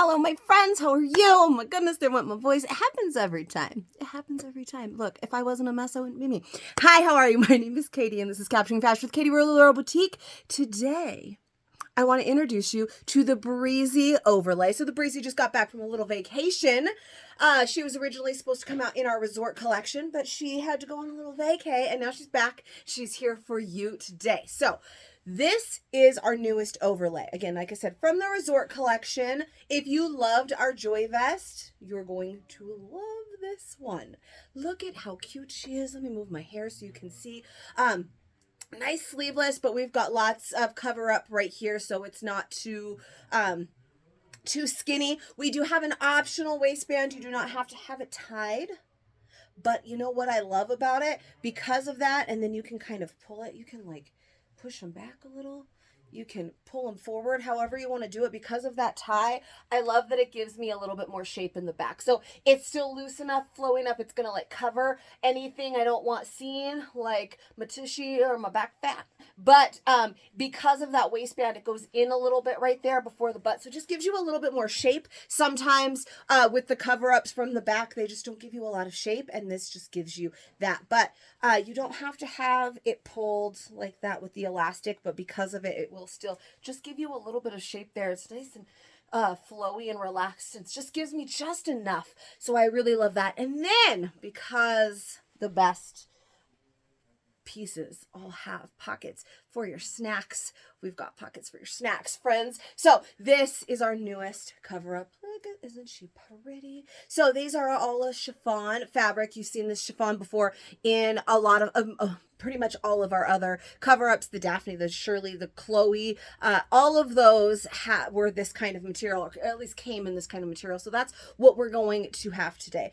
Hello, my friends. How are you? Oh my goodness, there went my voice. It happens every time. It happens every time. Look, if I wasn't a mess, I wouldn't be me. Hi, how are you? My name is Katie, and this is Capturing Fashion with Katie Rural Boutique. Today, I want to introduce you to the Breezy Overlay. So the Breezy just got back from a little vacation. She was originally supposed to come out in our resort collection, but she had to go on a little vacay, and now she's back. She's here for you today. So this is our newest overlay. Again, like I said, from the resort collection. If you loved our Joy Vest, you're going to love this one. Look at how cute she is. Let me move my hair so you can see. Nice sleeveless, but we've got lots of cover up right here, so it's not too skinny. We do have an optional waistband. You do not have to have it tied. But you know what I love about it? Because of that, and then you can kind of pull it. You can like push them back a little. You can pull them forward, however you want to do it. Because of that tie, I love that it gives me a little bit more shape in the back. So it's still loose enough, flowing up. It's going to like cover anything I don't want seen, like my tushy or my back fat. But because of that waistband, it goes in a little bit right there before the butt. So it just gives you a little bit more shape. Sometimes with the cover-ups from the back, they just don't give you a lot of shape. And this just gives you that. But you don't have to have it pulled like that with the elastic. But because of it, it will still just give you a little bit of shape there. It's nice and flowy and relaxed. It just gives me just enough. So I really love that. And then because the best pieces all have pockets for your snacks. We've got pockets for your snacks, friends. So this is our newest cover up. Look at, isn't she pretty? So these are all a chiffon fabric. You've seen this chiffon before in a lot of pretty much all of our other cover-ups, the Daphne, the Shirley, the Chloe, all of those were this kind of material, or at least came in this kind of material. So that's what we're going to have today.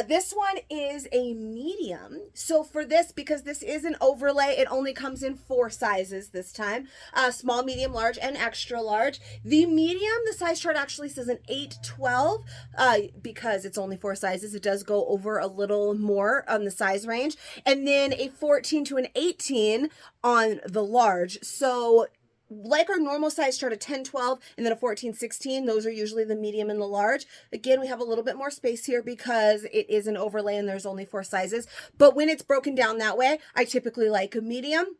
This one is a medium. So for this, because this is an overlay, it only comes in 4 sizes this time. Small, medium, large, and extra large. The medium, the size chart actually says an 8-12 because it's only 4 sizes. It does go over a little more on the size range. And then a 14 to an 18 on the large. So like our normal size chart, a 10-12 and then a 14-16, those are usually the medium and the large. Again, we have a little bit more space here because it is an overlay and there's only 4 sizes. But when it's broken down that way, I typically like a medium.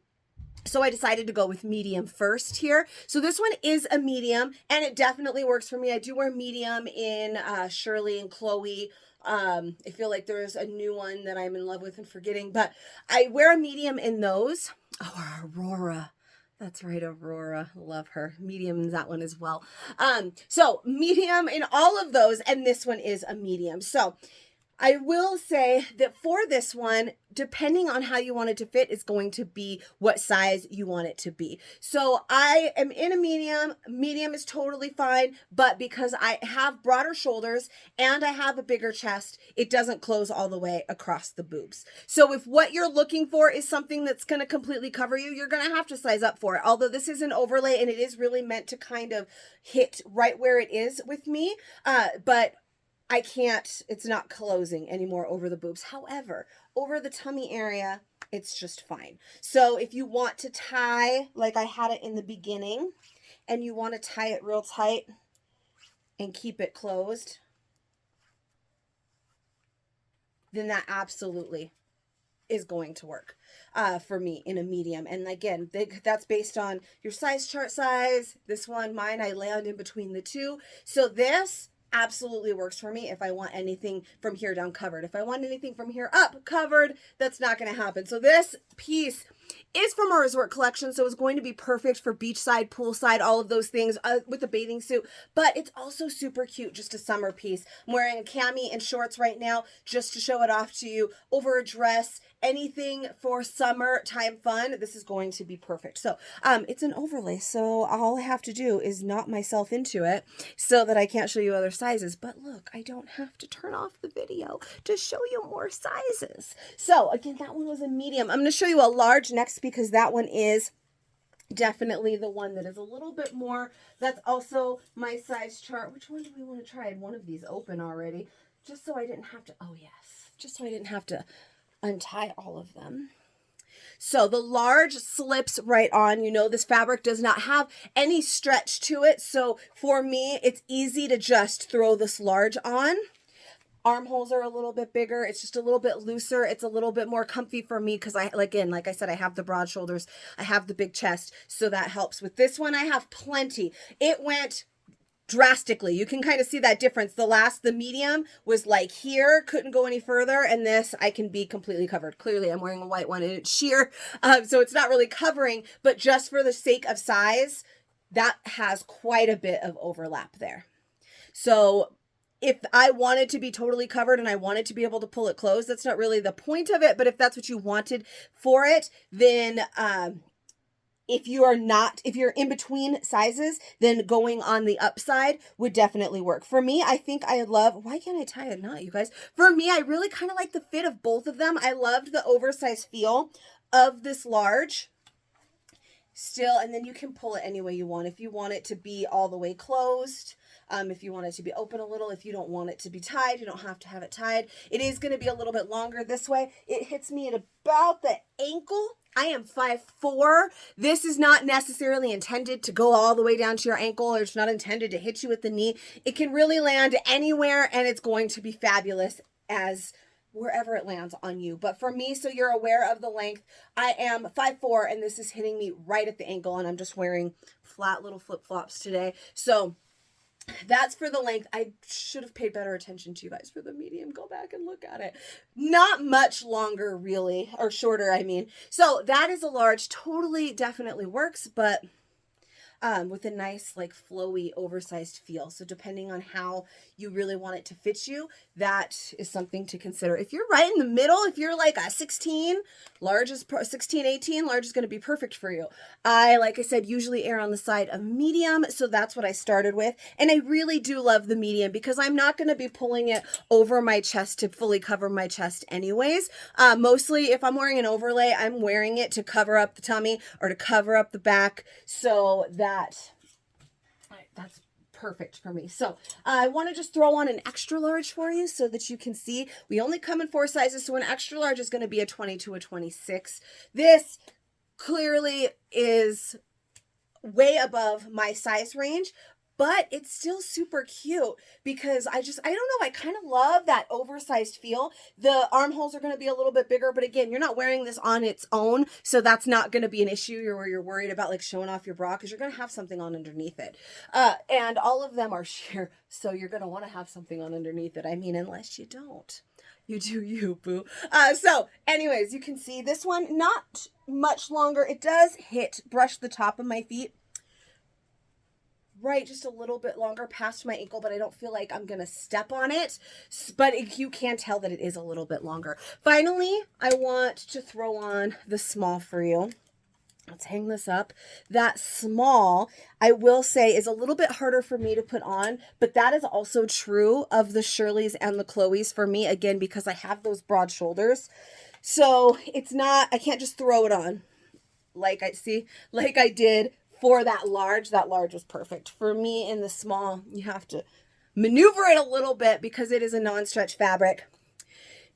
So I decided to go with medium first here. So this one is a medium and it definitely works for me. I do wear medium in Shirley and Chloe. I feel like there's a new one that I'm in love with and forgetting, but I wear a medium in those. Oh, Aurora. That's right, Aurora. Love her. Medium in that one as well. So medium in all of those, and this one is a medium. So I will say that for this one, depending on how you want it to fit, is going to be what size you want it to be. So I am in a medium. Medium is totally fine, but because I have broader shoulders and I have a bigger chest, it doesn't close all the way across the boobs. So if what you're looking for is something that's going to completely cover you, you're going to have to size up for it. Although this is an overlay and it is really meant to kind of hit right where it is with me, but I can't, it's not closing anymore over the boobs. However, over the tummy area, it's just fine. So if you want to tie, like I had it in the beginning, and you want to tie it real tight and keep it closed, then that absolutely is going to work for me in a medium. And again, that's based on your size chart size. This one, mine, I land in between the two. So this absolutely works for me if I want anything from here down covered. If I want anything from here up covered, that's not going to happen. So this piece is from our resort collection, so it's going to be perfect for beachside, poolside, all of those things with a bathing suit. But it's also super cute, just a summer piece. I'm wearing a cami and shorts right now just to show it off to you. Over a dress, anything for summertime fun, this is going to be perfect. So it's an overlay, so all I have to do is knot myself into it so that I can't show you other sizes. But look, I don't have to turn off the video to show you more sizes. So again, that one was a medium. I'm going to show you a large next because that one is definitely the one that is a little bit more. That's also my size chart. Which one do we want to try? I had one of these open already, just so I didn't have to, oh yes, just so I didn't have to untie all of them. So the large slips right on. You know, this fabric does not have any stretch to it. So for me, it's easy to just throw this large on. Armholes are a little bit bigger. It's just a little bit looser. It's a little bit more comfy for me because like I said, I have the broad shoulders. I have the big chest. So that helps. With this one, I have plenty. It went drastically. You can kind of see that difference. The medium was like here, couldn't go any further. And this, I can be completely covered. Clearly, I'm wearing a white one and it's sheer. So it's not really covering, but just for the sake of size, that has quite a bit of overlap there. So if I wanted to be totally covered and I wanted to be able to pull it closed, that's not really the point of it. But if that's what you wanted for it, then if you're in between sizes, then going on the upside would definitely work. For me, I think I love, why can't I tie a knot, you guys? For me, I really kind of like the fit of both of them. I loved the oversized feel of this large still, and then you can pull it any way you want. If you want it to be all the way closed, if you want it to be open a little, if you don't want it to be tied, you don't have to have it tied. It is going to be a little bit longer this way. It hits me at about the ankle. I am 5'4". This is not necessarily intended to go all the way down to your ankle, or it's not intended to hit you at the knee. It can really land anywhere, and it's going to be fabulous as wherever it lands on you. But for me, so you're aware of the length, I am 5'4", and this is hitting me right at the ankle, and I'm just wearing flat little flip-flops today. So that's for the length. I should have paid better attention to you guys for the medium. Go back and look at it. Not much longer, really, or shorter, I mean. So that is a large. Totally, definitely works, but with a nice, like, flowy, oversized feel. So depending on how you really want it to fit you, that is something to consider. If you're right in the middle, if you're like a 16, 18, large is going to be perfect for you. Like I said, usually err on the side of medium, so that's what I started with. And I really do love the medium because I'm not going to be pulling it over my chest to fully cover my chest anyways. Mostly, if I'm wearing an overlay, I'm wearing it to cover up the tummy or to cover up the back, so that's perfect for me. So I want to just throw on an extra large for you so that you can see. We only come in 4 sizes, so an extra large is going to be a 20 to a 26. This clearly is way above my size range, but it's still super cute because I don't know, I kind of love that oversized feel. The armholes are going to be a little bit bigger, but again, you're not wearing this on its own, so that's not going to be an issue where you're worried about like showing off your bra, because you're going to have something on underneath it. And all of them are sheer, so you're going to want to have something on underneath it. I mean, unless you don't. You do you, boo. So anyways, you can see this one, not much longer. It does brush the top of my feet. Right, just a little bit longer past my ankle, but I don't feel like I'm going to step on it. But you can tell that it is a little bit longer. Finally, I want to throw on the small for you. Let's hang this up. That small, I will say, is a little bit harder for me to put on, but that is also true of the Shirleys and the Chloes for me, again, because I have those broad shoulders. So it's not, I can't just throw it on like I did for that large. That large was perfect. For me in the small, you have to maneuver it a little bit because it is a non-stretch fabric.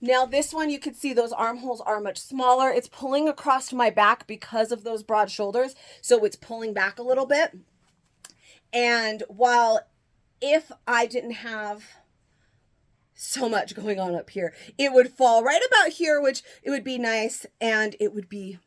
Now this one, you can see those armholes are much smaller. It's pulling across my back because of those broad shoulders. So it's pulling back a little bit. And if I didn't have so much going on up here, it would fall right about here, which it would be nice, and it would be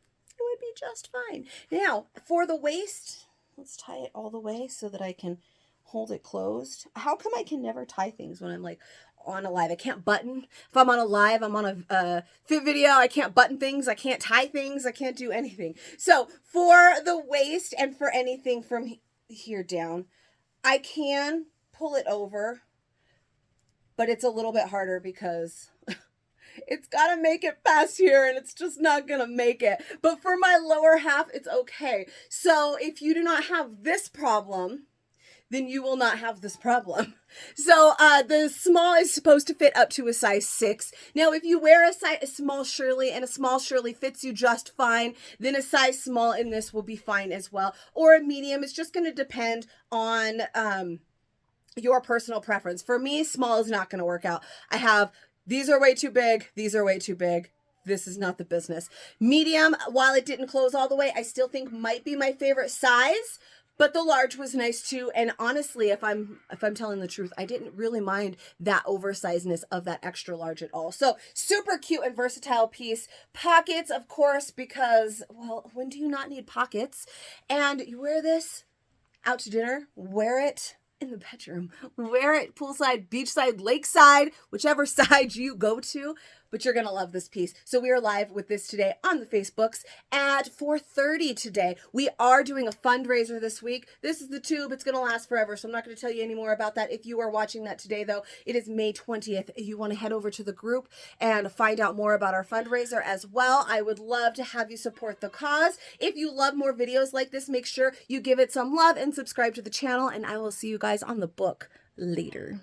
just fine. Now for the waist, let's tie it all the way so that I can hold it closed. How come I can never tie things when I'm like on a live? I can't button. If I'm on a live, I'm on a fit video, I can't button things, I can't tie things, I can't do anything. So for the waist and for anything from here down, I can pull it over, but it's a little bit harder because it's got to make it past here and it's just not going to make it. But for my lower half, it's okay. So if you do not have this problem, then you will not have this problem. So the small is supposed to fit up to a size 6. Now, if you wear a small Shirley and a small Shirley fits you just fine, then a size small in this will be fine as well. Or a medium. It's just going to depend on your personal preference. For me, small is not going to work out. These are way too big. These are way too big. this is not the business. Medium, while it didn't close all the way, I still think might be my favorite size. But the large was nice too, and honestly, if I'm telling the truth, I didn't really mind that oversizedness of that extra large at all. So super cute and versatile piece. Pockets, of course, because, well, when do you not need pockets? And you wear this out to dinner, wear it in the bedroom, wear it poolside, beachside, lakeside, whichever side you go to, but you're gonna love this piece. So we are live with this today on the Facebooks at 4:30 today. We are doing a fundraiser this week. This is the tube. It's gonna last forever, so I'm not gonna tell you any more about that. If you are watching that today, though, it is May 20th. If you want to head over to the group and find out more about our fundraiser as well, I would love to have you support the cause. If you love more videos like this, make sure you give it some love and subscribe to the channel, and I will see you guys on the book later.